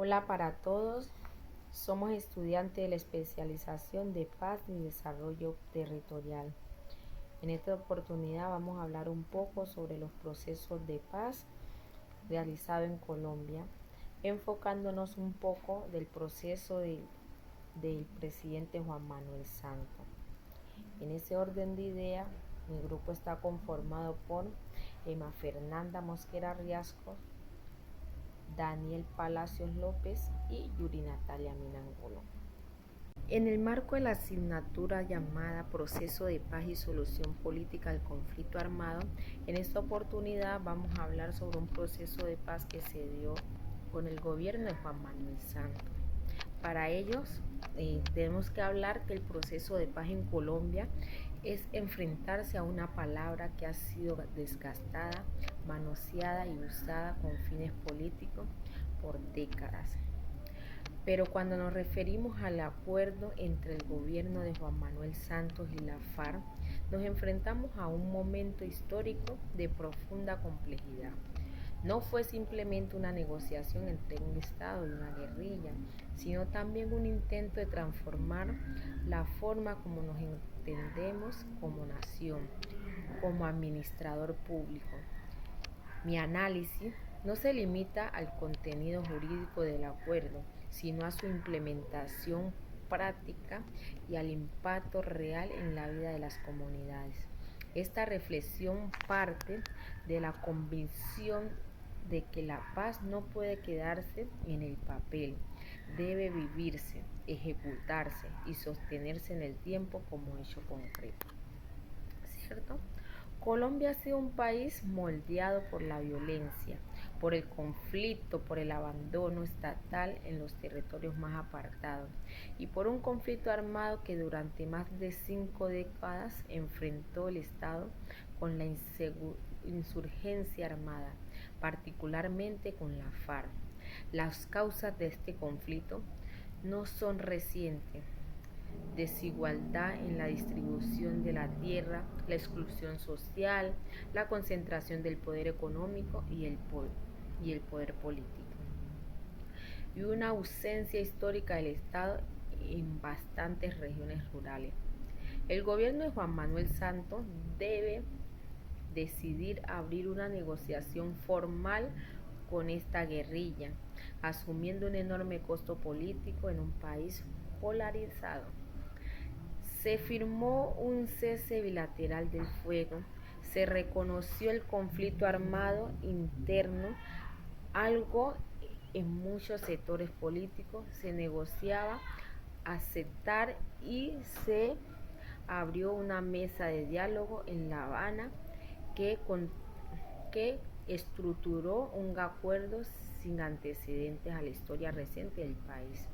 Hola para todos, somos estudiantes de la especialización de paz y desarrollo territorial. En esta oportunidad vamos a hablar un poco sobre los procesos de paz realizados en Colombia, enfocándonos un poco del proceso del presidente Juan Manuel Santos. En ese orden de ideas, mi grupo está conformado por Emma Fernanda Mosquera Riasco, Daniel Palacios López y Yuri Natalia Minangulo. En el marco de la asignatura llamada Proceso de Paz y Solución Política al Conflicto Armado, en esta oportunidad vamos a hablar sobre un proceso de paz que se dio con el gobierno de Juan Manuel Santos. Para ellos, tenemos que hablar que el proceso de paz en Colombia es enfrentarse a una palabra que ha sido desgastada, manoseada y usada con fines políticos por décadas. Pero cuando nos referimos al acuerdo entre el gobierno de Juan Manuel Santos y la FARC, nos enfrentamos a un momento histórico de profunda complejidad. No fue simplemente una negociación entre un Estado y una guerrilla, sino también un intento de transformar la forma como nos entendemos como nación, como administrador público. Mi análisis no se limita al contenido jurídico del acuerdo, sino a su implementación práctica y al impacto real en la vida de las comunidades. Esta reflexión parte de la convicción de que la paz no puede quedarse en el papel, debe vivirse, ejecutarse y sostenerse en el tiempo como hecho concreto. ¿Cierto? Colombia ha sido un país moldeado por la violencia, por el conflicto, por el abandono estatal en los territorios más apartados y por un conflicto armado que durante más de 5 décadas enfrentó el Estado con la insurgencia armada, particularmente con la FARC. Las causas de este conflicto no son recientes: desigualdad en la distribución de la tierra, la exclusión social, la concentración del poder económico y el poder político, y una ausencia histórica del Estado en bastantes regiones rurales. El gobierno de Juan Manuel Santos debe decidir abrir una negociación formal con esta guerrilla, asumiendo un enorme costo político en un país polarizado. Se firmó un cese bilateral del fuego, se reconoció el conflicto armado interno, algo en muchos sectores políticos se negociaba aceptar, y se abrió una mesa de diálogo en La Habana que estructuró un acuerdo sin antecedentes a la historia reciente del país.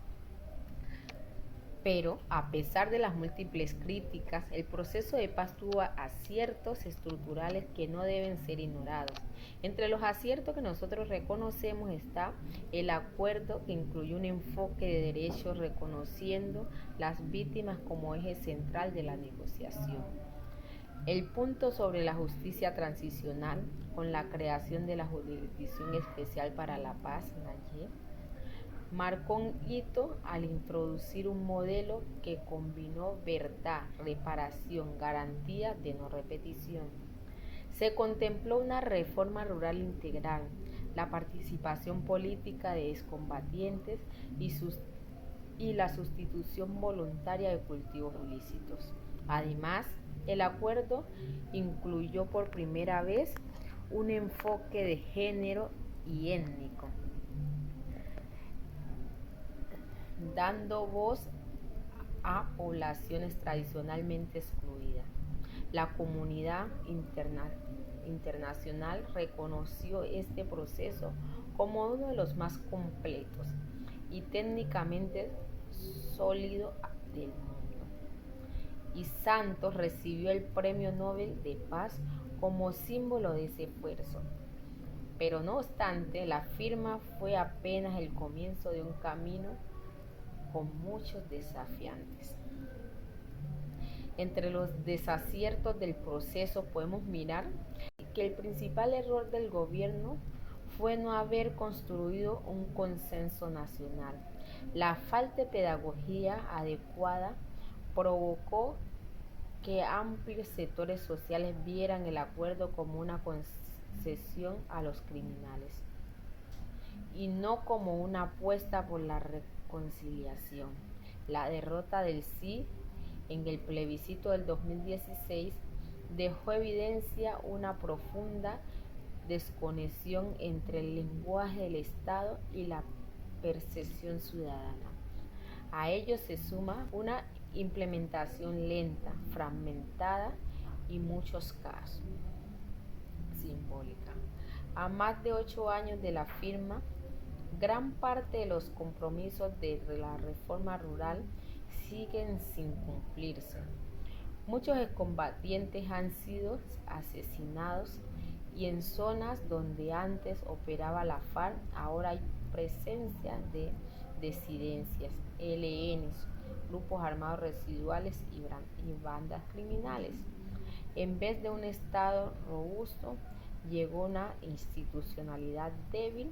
Pero, a pesar de las múltiples críticas, el proceso de paz tuvo aciertos estructurales que no deben ser ignorados. Entre los aciertos que nosotros reconocemos está el acuerdo que incluye un enfoque de derechos reconociendo las víctimas como eje central de la negociación. El punto sobre la justicia transicional, con la creación de la Jurisdicción Especial para la Paz, NAYE, marcó un hito al introducir un modelo que combinó verdad, reparación, garantía de no repetición. Se contempló una reforma rural integral, la participación política de excombatientes y la sustitución voluntaria de cultivos ilícitos. Además, el acuerdo incluyó por primera vez un enfoque de género y étnico, dando voz a poblaciones tradicionalmente excluidas. La comunidad internacional reconoció este proceso como uno de los más completos y técnicamente sólido del mundo. Y Santos recibió el Premio Nobel de Paz como símbolo de ese esfuerzo. Pero no obstante, la firma fue apenas el comienzo de un camino con muchos desafiantes. Entre los desaciertos del proceso podemos mirar que el principal error del gobierno fue no haber construido un consenso nacional. La falta de pedagogía adecuada provocó que amplios sectores sociales vieran el acuerdo como una concesión a los criminales y no como una apuesta por la reconciliación. La derrota del sí en el plebiscito del 2016 dejó evidencia una profunda desconexión entre el lenguaje del Estado y la percepción ciudadana. A ello se suma una implementación lenta, fragmentada y en muchos casos simbólica. A más de 8 años de la firma, gran parte de los compromisos de la reforma rural siguen sin cumplirse. Muchos excombatientes han sido asesinados y en zonas donde antes operaba la FARC ahora hay presencia de disidencias, ELNs, grupos armados residuales y bandas criminales. En vez de un Estado robusto, llegó una institucionalidad débil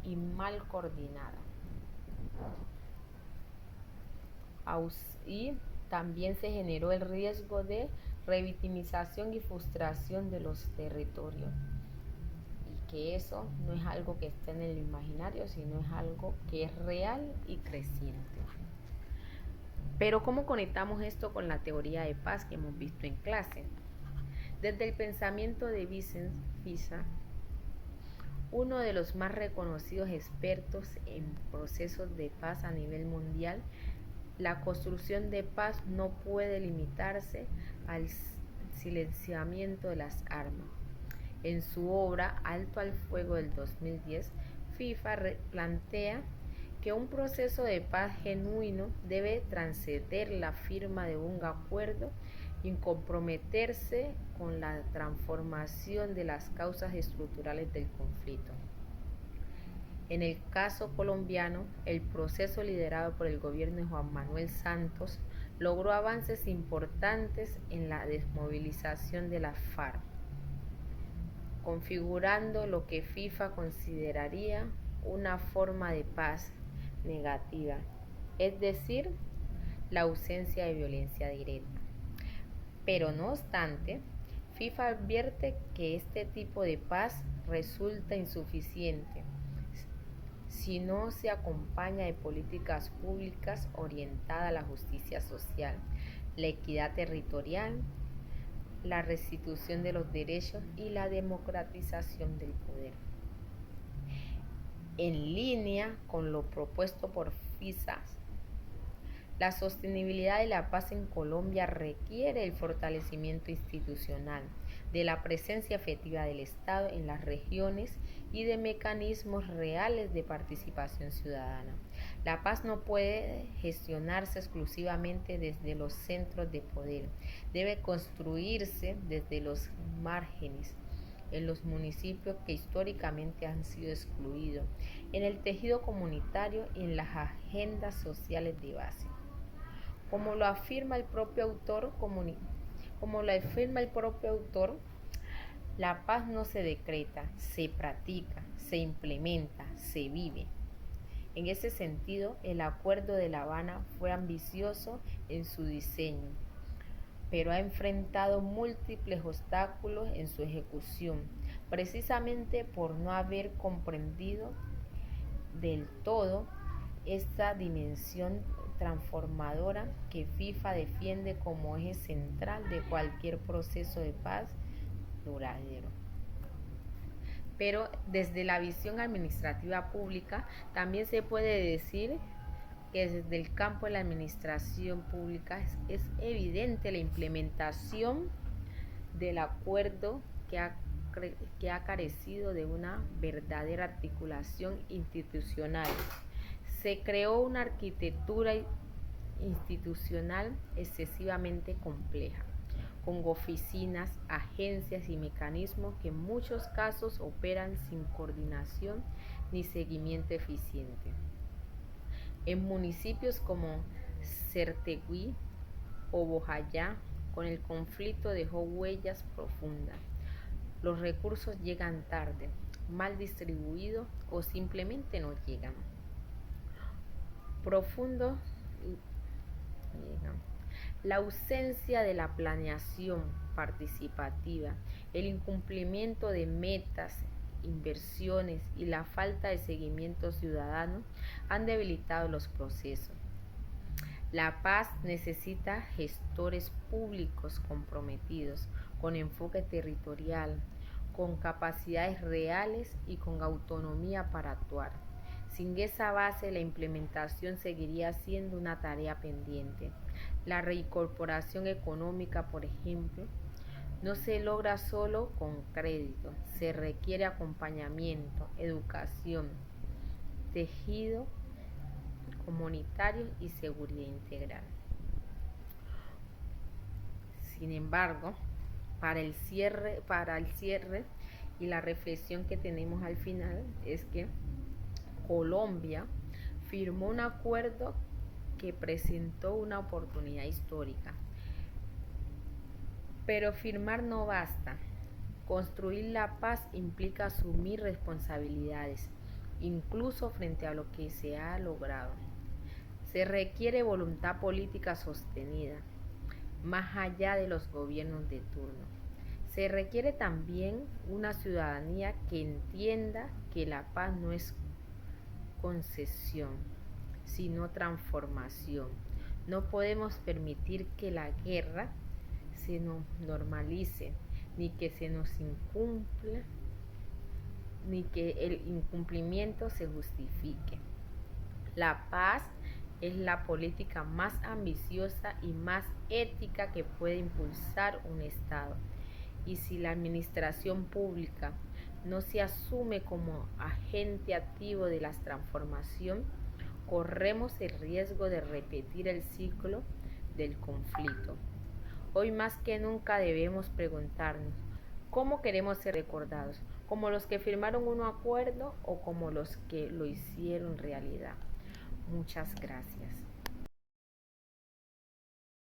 y mal coordinada. Y también se generó el riesgo de revictimización y frustración de los territorios. Y que eso no es algo que esté en el imaginario, sino es algo que es real y creciente. Pero ¿cómo conectamos esto con la teoría de paz que hemos visto en clase? Desde el pensamiento de Vicente Fisa, uno de los más reconocidos expertos en procesos de paz a nivel mundial, la construcción de paz no puede limitarse al silenciamiento de las armas. En su obra Alto al Fuego del 2010, FIFA plantea que un proceso de paz genuino debe trascender la firma de un acuerdo y comprometerse con la transformación de las causas estructurales del conflicto. En el caso colombiano, el proceso liderado por el gobierno de Juan Manuel Santos logró avances importantes en la desmovilización de la FARC, configurando lo que FIFA consideraría una forma de paz negativa, es decir, la ausencia de violencia directa. Pero no obstante, FIFA advierte que este tipo de paz resulta insuficiente si no se acompaña de políticas públicas orientadas a la justicia social, la equidad territorial, la restitución de los derechos y la democratización del poder. En línea con lo propuesto por FISA, la sostenibilidad de la paz en Colombia requiere el fortalecimiento institucional, de la presencia efectiva del Estado en las regiones y de mecanismos reales de participación ciudadana. La paz no puede gestionarse exclusivamente desde los centros de poder, debe construirse desde los márgenes, en los municipios que históricamente han sido excluidos, en el tejido comunitario y en las agendas sociales de base. Como lo afirma el propio autor, la paz no se decreta, se practica, se implementa, se vive. En ese sentido, el Acuerdo de La Habana fue ambicioso en su diseño, pero ha enfrentado múltiples obstáculos en su ejecución, precisamente por no haber comprendido del todo esta dimensión transformadora que FIFA defiende como eje central de cualquier proceso de paz duradero. Pero desde la visión administrativa pública también se puede decir que desde el campo de la administración pública es evidente la implementación del acuerdo que ha carecido de una verdadera articulación institucional. Se creó una arquitectura institucional excesivamente compleja, con oficinas, agencias y mecanismos que en muchos casos operan sin coordinación ni seguimiento eficiente. En municipios como Certegui o Bojayá, con el conflicto dejó huellas profundas. Los recursos llegan tarde, mal distribuidos o simplemente no llegan. Profundo, la ausencia de la planeación participativa, el incumplimiento de metas, inversiones y la falta de seguimiento ciudadano han debilitado los procesos. La paz necesita gestores públicos comprometidos, con enfoque territorial, con capacidades reales y con autonomía para actuar. Sin esa base, la implementación seguiría siendo una tarea pendiente. La reincorporación económica, por ejemplo, no se logra solo con crédito, se requiere acompañamiento, educación, tejido comunitario y seguridad integral. Sin embargo, para el cierre y la reflexión que tenemos al final es que Colombia firmó un acuerdo que presentó una oportunidad histórica. Pero firmar no basta. Construir la paz implica asumir responsabilidades, incluso frente a lo que se ha logrado. Se requiere voluntad política sostenida, más allá de los gobiernos de turno. Se requiere también una ciudadanía que entienda que la paz no es concesión, sino transformación. No podemos permitir que la guerra se nos normalice, ni que se nos incumpla, ni que el incumplimiento se justifique. La paz es la política más ambiciosa y más ética que puede impulsar un Estado. Y si la administración pública no se asume como agente activo de la transformación, corremos el riesgo de repetir el ciclo del conflicto. Hoy más que nunca debemos preguntarnos, ¿cómo queremos ser recordados? ¿Como los que firmaron un acuerdo o como los que lo hicieron realidad? Muchas gracias.